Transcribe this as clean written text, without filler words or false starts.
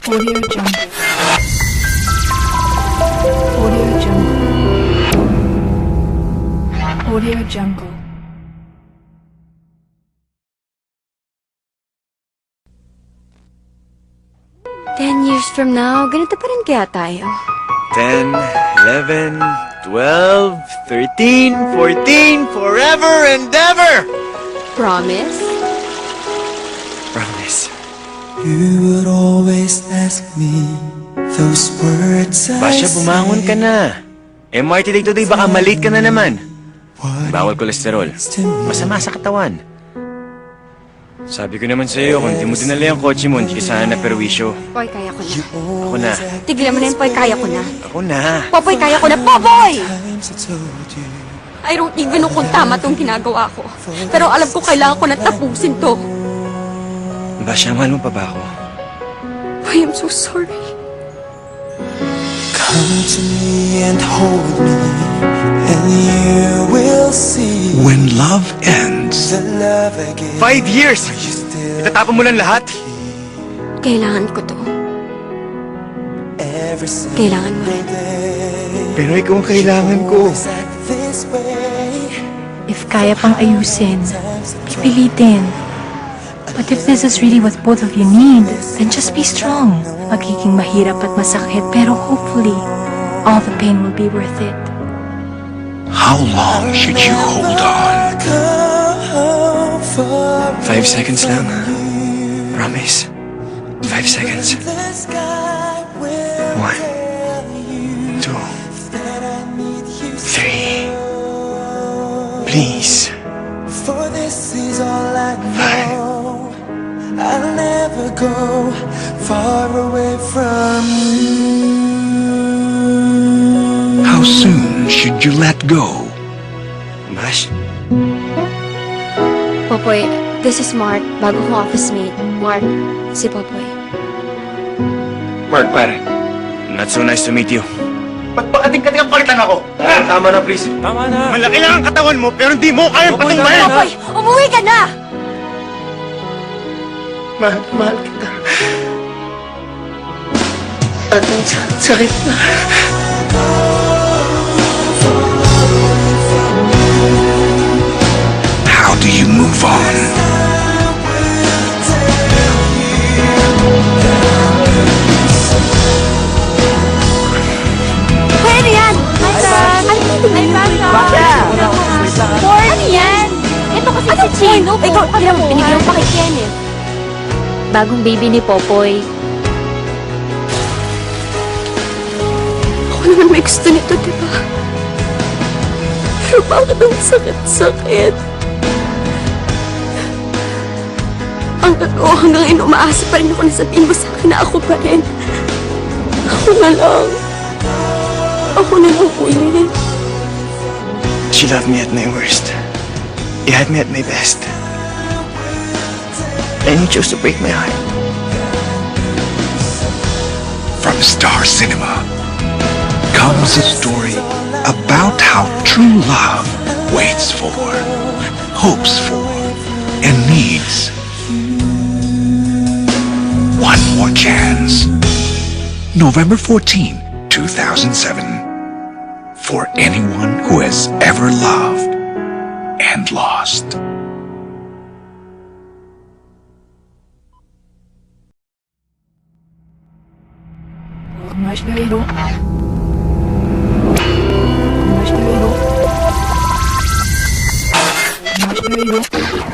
Audio Jungle. Audio Jungle. Audio Jungle. Ten years from now, ganito pa rin kaya tayo. 10, 11, 12, 13, 14, forever and ever! Promise? Promise. You would always ask me those words I Basya, bumangon ka na. MRT Day today, baka malate ka na naman. What Bawal kolesterol. to me. Masama sa katawan. Sabi ko naman sa'yo, kung di mo dinala yung kotse mo, hindi ka sana naperwisyo. Poy, kaya ko na. Ako na. Tigilan mo na yun, Poy, kaya ko na. Ako na. Popoy, kaya ko na. Popoy! Times I told you I don't even know kung tama tong ginagawa ko. Pero alam ko kailangan ko na tapusin to. Basya, mahal mo pa ba ako? Poy, I'm so sorry. come to me and hold me, and you will see When love ends, the love I gave 5 years! you still Itatapon mo lang lahat? Kailangan ko to. every single Kailangan mo rin. day. Pero ikaw ang kailangan ko. Always act this way. If kaya pang ayusin, pipilitin. But if this is really what both of you need, then just be strong. Magiging mahirap at masakit, pero hopefully, all the pain will be worth it. how long should you hold on? Come for 5 seconds lang. Promise. 5 seconds. the sky will 1, 2, that I need you 3. Please. for this is all I 5. know. I'll never go far away from you. How soon should you let go? Bash, Popoy, this is Mark, bago kong office mate. Mark, si Popoy. Mark, pare. Not so nice to meet you. Ba't pakating-kating ang palitan ako? Tama na, please. Tama na. Malaki lang ang katawan mo, pero hindi mo kayang patumbayan. Popoy, umuwi ka na! Mahal kita. At ang sakit na. How do you move on? Hoy, ano yan? Hi, Sam! Hi, Bata! Boy, ano yan? Ito kasi si Chino. Ikaw, binigyan mo pa kay Kenneth. Bagong baby ni Popoy. Ako naman may gusto nito, di ba? Pero bakit ang sakit-sakit? Ang totoo, hanggang ngayon umaasa pa rin ako na sabihin mo sa akin na ako pa rin. Ako na lang. Ako na lang ulit. She loved me at my worst. You had me at my best. And you chose to break my heart. From Star Cinema comes a story about how true love waits for, hopes for, and needs one more chance. November 14, 2007. For anyone who has ever loved and lost. Marshmallow. Marshmallow. Marshmallow.